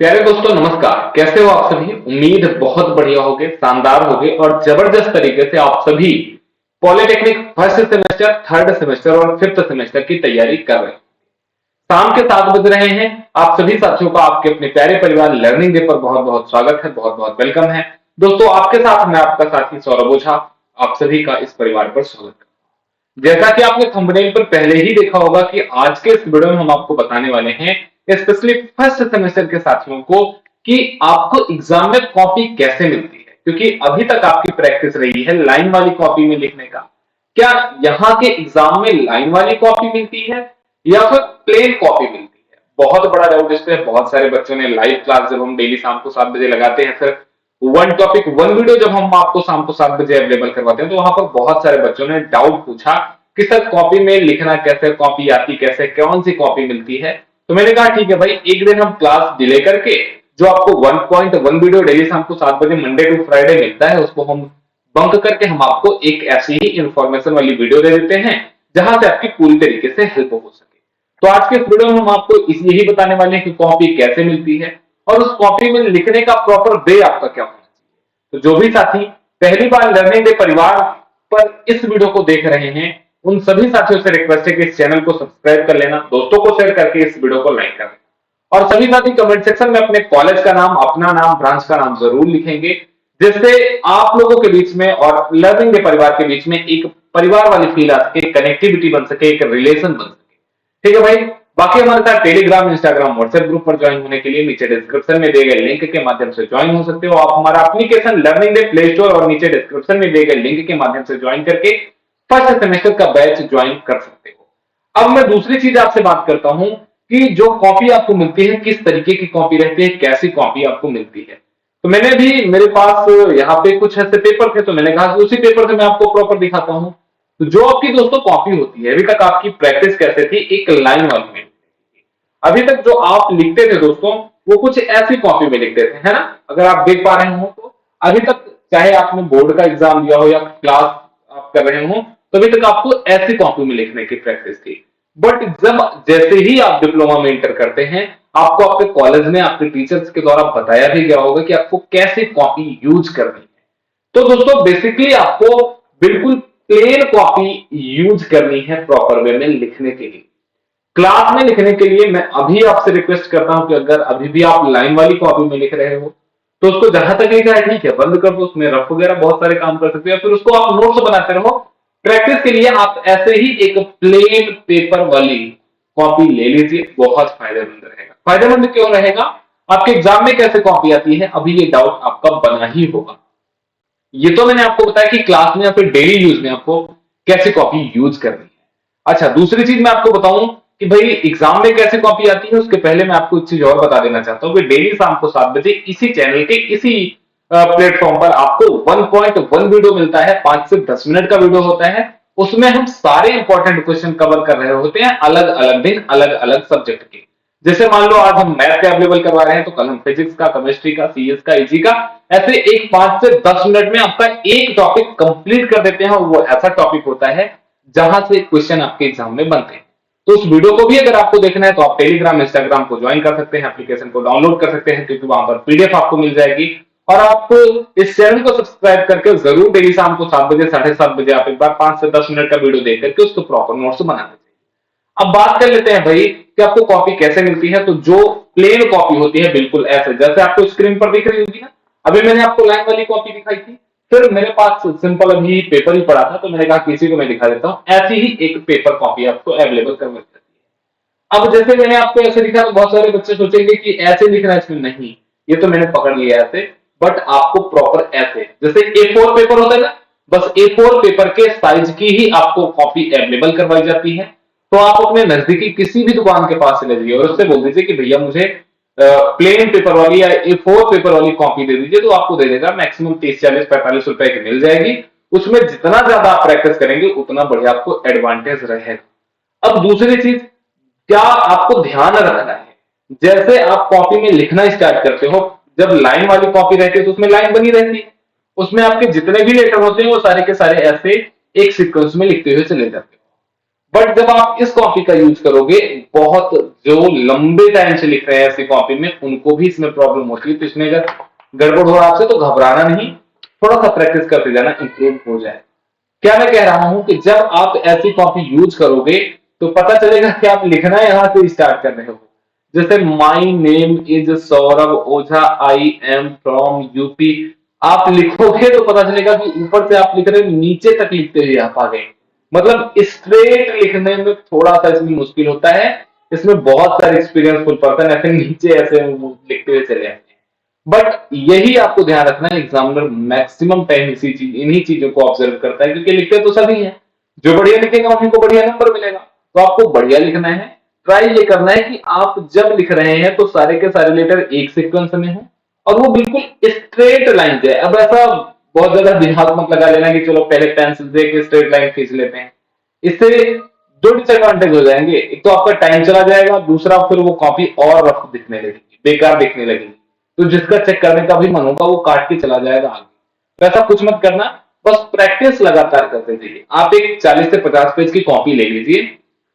प्यारे दोस्तों नमस्कार। कैसे हो आप सभी? उम्मीद बहुत बढ़िया होगे, शानदार होगे और जबरदस्त तरीके से आप सभी polytechnic first semester, third semester और फिफ्थ सेमेस्टर की तैयारी कर रहे हैं। शाम के 7 बज रहे हैं। आप सभी साथियों का आपके अपने प्यारे परिवार लर्निंग डे पर बहुत बहुत स्वागत है, बहुत बहुत वेलकम है। दोस्तों आपके साथ मैं आपका साथी सौरभ ओझा आप सभी का इस परिवार पर स्वागत करता हूं। जैसा कि आपने थंबनेल पर पहले ही देखा होगा कि आज के इस वीडियो में हम आपको बताने वाले हैं, स्पेशली फर्स्ट सेमेस्टर के साथियों को, कि आपको एग्जाम में कॉपी कैसे मिलती है। क्योंकि अभी तक आपकी प्रैक्टिस रही है लाइन वाली कॉपी में लिखने का। क्या यहाँ के एग्जाम में लाइन वाली कॉपी मिलती है या फिर प्लेन कॉपी मिलती है? बहुत बड़ा डाउट इस पे बहुत सारे बच्चों ने लाइव क्लास जब हम डेली शाम को 7 बजे लगाते हैं, फिर वन टॉपिक वन वीडियो जब हम आपको शाम को 7 बजे अवेलेबल करवाते हैं, तो वहां पर बहुत सारे बच्चों ने डाउट पूछा कि सर कॉपी में लिखना कैसे, कॉपी आती कैसे, कौन सी कॉपी मिलती है। तो मैंने कहा ठीक है भाई, एक दिन हम क्लास डिले करके जो आपको 1.1 वीडियो डेली शाम को 7 बजे मंडे टू फ्राइडे मिलता है, उसको हम बंक करके हम आपको एक ऐसी ही इंफॉर्मेशन वाली वीडियो दे देते हैं जहां से आपकी पूरी तरीके से हेल्प हो सके। तो आज के इस वीडियो में हम आपको यही बताने वाले हैं कि कॉपी कैसे मिलती है और उस कॉपी में लिखने का प्रॉपर वे आपका क्या होना चाहिए। तो जो भी साथी पहली बार लर्निंग डे परिवार पर इस वीडियो को देख रहे हैं, उन सभी साथियों से रिक्वेस्ट है कि इस चैनल को सब्सक्राइब कर लेना, दोस्तों को शेयर करके इस वीडियो को लाइक कर देना और सभी साथी कमेंट सेक्शन में अपने कॉलेज का नाम, अपना नाम, ब्रांच का नाम जरूर लिखेंगे, जिससे आप लोगों के बीच में और लर्निंग डे परिवार के बीच में एक परिवार वाली फील आ सके, कनेक्टिविटी बन सके, एक रिलेशन बन सके। ठीक है भाई। बाकी हमारे साथ टेलीग्राम, इंस्टाग्राम, व्हाट्सएप ग्रुप पर ज्वाइन होने के लिए नीचे डिस्क्रिप्शन में दिए गए लिंक के माध्यम से ज्वाइन हो सकते हो। आप हमारा application learning day play store और नीचे डिस्क्रिप्शन में दिए गए लिंक के माध्यम से ज्वाइन करके फर्स्ट सेमेस्टर का बैच ज्वाइन कर सकते हो। अब मैं दूसरी चीज आपसे बात करता हूं कि जो कॉपी आपको मिलती है, किस तरीके की कॉपी रहती है, कैसी कॉपी आपको मिलती है। तो मैंने भी, मेरे पास यहाँ पे कुछ ऐसे पेपर थे, तो मैंने कहा उसी पेपर से मैं आपको प्रॉपर दिखाता हूँ। तो जो आपकी दोस्तों कॉपी होती है, अभी तक आपकी प्रैक्टिस कैसे थी, एक लाइन वाली में। अभी तक जो आप लिखते थे दोस्तों, वो कुछ ऐसी कॉपी में लिखते थे, है ना? अगर आप देख पा रहे हो तो अभी तक, चाहे आपने बोर्ड का एग्जाम दिया हो या क्लास आप कर रहे हो, तो अभी तक आपको ऐसी कॉपी में लिखने की प्रैक्टिस थी। बट जब जैसे ही आप डिप्लोमा में इंटर करते हैं, आपको आपके कॉलेज में आपके टीचर्स के द्वारा बताया भी गया होगा कि आपको कैसे कॉपी यूज करनी है। तो दोस्तों बेसिकली आपको बिल्कुल प्लेन कॉपी यूज करनी है प्रॉपर वे में लिखने के लिए। क्लास में लिखने के लिए मैं अभी आपसे रिक्वेस्ट करता हूं कि अगर अभी भी आप लाइन वाली कॉपी में लिख रहे हो, तो उसको जहां तक लिखा है ठीक है, बंद कर दो, उसमें रफ वगैरह बहुत सारे काम कर सकते हो, फिर उसको आप नोट्स बनाते रहो। प्रैक्टिस के लिए आप ऐसे ही एक प्लेन पेपर वाली कॉपी ले लीजिए, बहुत फायदेमंद रहेगा। फायदेमंद क्यों रहेगा? आपके एग्जाम में कैसे कॉपी आती है, अभी ये डाउट आपका बना ही होगा। ये तो मैंने आपको बताया कि क्लास में या फिर डेली यूज में आपको कैसे कॉपी यूज करनी है। अच्छा, दूसरी चीज मैं आपको बताऊं कि भाई एग्जाम में कैसे कॉपी आती है, उसके पहले मैं आपको एक चीज और बता देना चाहता हूं कि डेली शाम को 7 बजे इसी चैनल के इसी प्लेटफॉर्म पर आपको 1.1 वीडियो मिलता है, 5 से 10 मिनट का वीडियो होता है। उसमें हम सारे इंपॉर्टेंट क्वेश्चन कवर कर रहे होते हैं, अलग अलग दिन, अलग अलग सब्जेक्ट के। जैसे मान लो आज हम मैथ का अवेलेबल करवा रहे हैं, तो कल हम फिजिक्स का, केमिस्ट्री का, सीएस का, इजी का, ऐसे एक 5 से 10 मिनट में आपका एक टॉपिक कंप्लीट कर देते हैं। और वो ऐसा टॉपिक होता है जहां से क्वेश्चन आपके एग्जाम में बनते हैं। तो उस वीडियो को भी अगर आपको देखना है तो आप टेलीग्राम, इंस्टाग्राम को ज्वाइन कर सकते हैं, एप्लीकेशन को डाउनलोड कर सकते हैं, क्योंकि वहां पर पीडीएफ आपको मिल जाएगी। और आप इस चैनल को सब्सक्राइब करके जरूर डेली शाम को 7 बजे, 7:30 बजे आप एक बार 5 से 10 मिनट का वीडियो देख करके उसको प्रॉपर नोट्स बना लीजिए। अब बात कर लेते हैं भाई कि आपको कॉपी कैसे मिलती है। तो जो प्लेन कॉपी होती है, बिल्कुल ऐसे जैसे आपको स्क्रीन पर दिख रही होगी ना, अभी मैंने आपको लाइन वाली कॉपी दिखाई थी, फिर मेरे पास सिंपल अभी पेपर ही पड़ा था, तो मैंने कहा किसी को मैं दिखा देता हूं। ऐसी ही एक पेपर कॉपी आपको अवेलेबल करवा देती है। अब जैसे मैंने आपको ऐसे दिखा, तो बहुत सारे बच्चे सोचेंगे कि ऐसे लिखना है इसमें, नहीं, ये तो मैंने पकड़ लिया ऐसे, बट आपको प्रॉपर ऐसे, जैसे A4 पेपर होता है ना, बस A4 पेपर के साइज की ही आपको कॉपी अवेलेबल करवाई जाती है। तो आप अपने नजदीकी किसी भी दुकान के पास चले जाइए और उससे बोल दीजिए कि भैया मुझे प्लेन पेपर वाली या A4 पेपर वाली कॉपी दे दीजिए, तो आपको दे देगा। मैक्सिमम 30, 40, 45 रुपए की मिल जाएगी। उसमें जितना ज्यादा आप प्रैक्टिस करेंगे उतना बढ़िया आपको एडवांटेज रहेगा। अब दूसरी चीज, क्या आपको ध्यान रखना है, जैसे आप कॉपी में लिखना स्टार्ट करते हो, जब लाइन वाली कॉपी रहती है तो उसमें लाइन बनी रहती है, उसमें आपके जितने भी लेटर होते हैं वो सारे के सारे ऐसे एक सीक्वेंस में लिखते हुए चले जाते हैं। बट जब आप इस कॉपी का यूज करोगे, बहुत जो लंबे टाइम से लिख रहे हैं ऐसी कॉपी में, उनको भी इसमें प्रॉब्लम होती है। तो इसमें अगर गड़बड़ हो रहा है आपसे तो घबराना नहीं, थोड़ा सा प्रैक्टिस करते जाना, इंप्रूव हो जाए। क्या मैं कह रहा हूं कि जब आप ऐसी कॉपी यूज करोगे तो पता चलेगा कि आप लिखना यहां से स्टार्ट कर रहे हो। जैसे my name is Saurabh Ojha, I am from UP, आप लिखोगे तो पता चलेगा कि ऊपर से आप लिख रहे हो, नीचे तक लिखते हुए आप आ गए। मतलब स्ट्रेट लिखने में थोड़ा सा इसमें मुश्किल होता है, इसमें बहुत सारे एक्सपीरियंसफुल पर्सन ऐसे नीचे ऐसे लिखते हुए चले आते हैं। बट यही आपको ध्यान रखना है, एग्जामिनर मैक्सिमम टाइम इन्हीं चीजों को ऑब्जर्व करता है, क्योंकि लिखते तो सभी हैं। जो बढ़िया लिखेगा उन्हीं को बढ़िया नंबर मिलेगा। तो आपको बढ़िया लिखना है। ट्राई ये करना है कि आप जब लिख रहे हैं तो सारे के सारे लेटर एक सीक्वेंस में हो और वो बिल्कुल स्ट्रेट लाइन पे है। अब ऐसा बहुत ज्यादा दिमाग मत लगा लेना कि चलो पहले पेंसिल से एक स्ट्रेट लाइन खींच लेते हैं। इससे दो डिसएडवांटेज हो जाएंगे, एक तो आपका टाइम चला जाएगा, दूसरा फिर वो कॉपी और रफ दिखने लगेगी, बेकार दिखने लगेगी। तो जिसका चेक करने का भी मन होगा वो काट के चला जाएगा आगे। तो ऐसा कुछ मत करना, बस प्रैक्टिस लगातार करते रहिए। आप एक 40 से 50 पेज की कॉपी ले लीजिए,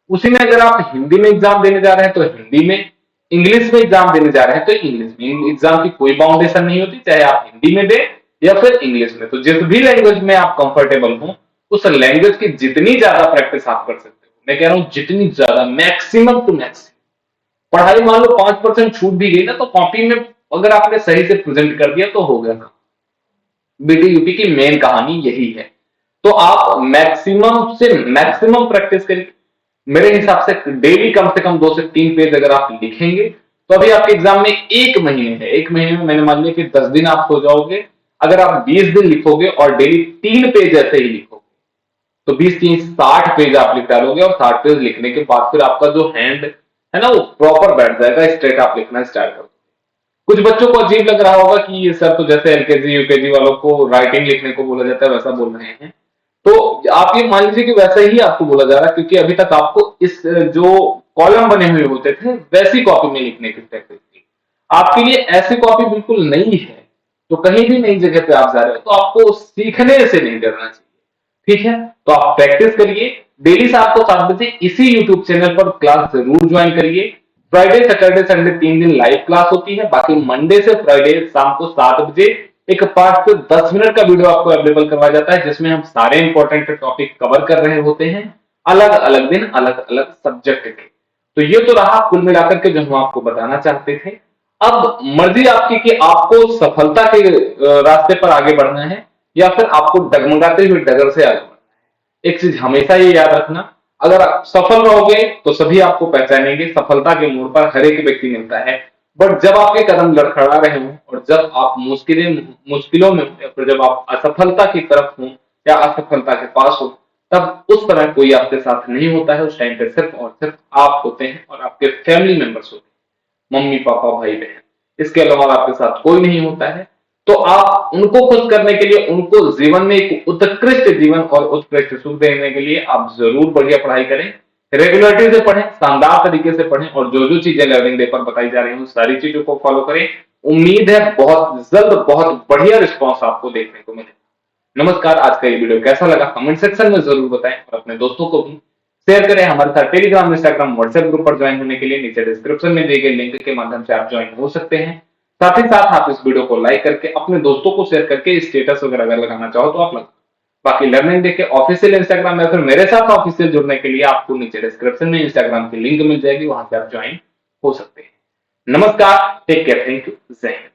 उसी में अगर आप हिंदी में एग्जाम देने जा रहे हैं तो हिंदी में, इंग्लिश में एग्जाम देने जा रहे हैं तो इंग्लिश में। एग्जाम की कोई बाउंडेशन नहीं होती, चाहे आप हिंदी में दें या फिर इंग्लिश में। तो जिस भी लैंग्वेज में आप कंफर्टेबल हो, उस लैंग्वेज की जितनी ज्यादा प्रैक्टिस आप कर सकते हो, मैं कह रहा हूं जितनी ज्यादा, मैक्सिमम टू मैक्सिमम। पढ़ाई मान लो 5% छूट भी गई ना, तो कॉपी में अगर आपने सही से प्रेजेंट कर दिया तो हो गया। बीटी यूपी की मेन कहानी यही है। तो आप मैक्सिमम से मैक्सिमम प्रैक्टिस करिए। मेरे हिसाब से डेली कम से कम 2 से 3 पेज अगर आप लिखेंगे तो अभी आपके एग्जाम में 1 महीने है। 1 महीने में मैंने मान लिया कि 10 दिन आप हो जाओगे। अगर आप 20 दिन लिखोगे और डेली 3 पेज ऐसे ही लिखोगे तो 20 3 60 पेज आप लिख डालोगे। और 60 पेज लिखने के बाद फिर आपका जो हैंड है ना वो प्रॉपर बैठ जाएगा, स्ट्रेट आप लिखना स्टार्ट करोगे। कुछ बच्चों को अजीब लग रहा होगा कि ये सर तो जैसे एलकेजी यूकेजी वालों को राइटिंग लिखने को बोला जाता है वैसा बोल रहे हैं। तो आप ये मान लीजिए कि वैसा ही आपको बोला जा रहा है, क्योंकि अभी तक आपको इस जो कॉलम बने हुए होते थे वैसी कॉपी में लिखने की प्रैक्टिस थी। आपके लिए ऐसी कॉपी बिल्कुल नई है। तो कहीं भी नई जगह पे आप जा रहे हो तो आपको सीखने से नहीं डरना चाहिए, ठीक है। तो आप प्रैक्टिस करिए, डेली शाम को 7 बजे इसी यूट्यूब चैनल पर क्लास जरूर ज्वाइन करिए। फ्राइडे सैटरडे संडे 3 दिन लाइव क्लास होती है, बाकी मंडे से फ्राइडे शाम को 7 बजे एक 5 से 10 मिनट का वीडियो आपको अवेलेबल करवाया जाता है, जिसमें हम सारे इंपॉर्टेंट टॉपिक कवर कर रहे होते हैं, अलग अलग दिन अलग अलग सब्जेक्ट के। तो ये तो रहा कुल मिलाकर के जो हम आपको बताना चाहते थे। अब मर्जी आपकी कि आपको सफलता के रास्ते पर आगे बढ़ना है या फिर आपको डगमगाते हुए डगर से आगे बढ़ना है। एक चीज हमेशा ये याद रखना, अगर आप सफल रहोगे तो सभी आपको पहचानेंगे, सफलता के मोड़ पर हर एक व्यक्ति मिलता है। बट जब आपके कदम लड़खड़ा रहे हों और जब आप मुश्किलों में या फिर जब आप असफलता की तरफ हो या असफलता के पास हो, तब उस तरह कोई आपके साथ नहीं होता है। उस टाइम पे सिर्फ और सिर्फ आप होते हैं और आपके फैमिली मेंबर्स होते हैं, मम्मी पापा भाई बहन। इसके अलावा आपके साथ कोई नहीं होता है। तो आप उनको खुश करने के लिए, उनको जीवन में एक उत्कृष्ट जीवन और उत्कृष्ट सुख देने के लिए आप जरूर बढ़िया पढ़ाई करें, रेगुलरिटी से पढ़ें, शानदार तरीके से पढ़ें और जो जो चीजें लर्निंग डे पर बताई जा रही हैं उन सारी चीजों को फॉलो करें। उम्मीद है बहुत जल्द बहुत बढ़िया रिस्पॉन्स आपको देखने को मिलेगा। नमस्कार, आज का ये वीडियो कैसा लगा कमेंट सेक्शन में जरूर बताएं और अपने दोस्तों को भी शेयर करें। हमारे साथ टेलीग्राम इंस्टाग्राम व्हाट्सएप ग्रुप पर ज्वाइन होने के लिए नीचे डिस्क्रिप्शन में दिए गए लिंक के माध्यम से आप ज्वाइन हो सकते हैं। साथ ही साथ आप इस वीडियो को लाइक करके अपने दोस्तों को शेयर करके स्टेटस वगैरह अगर लगाना चाहो तो आप लगा। बाकी लर्निंग डे के ऑफिशियल इंस्टाग्राम या फिर मेरे साथ ऑफिशियल जुड़ने के लिए आपको नीचे डिस्क्रिप्शन में इंस्टाग्राम की लिंक मिल जाएगी, वहां से आप ज्वाइन हो सकते हैं। नमस्कार, टेक केयर, थैंक यू, जय हिंद।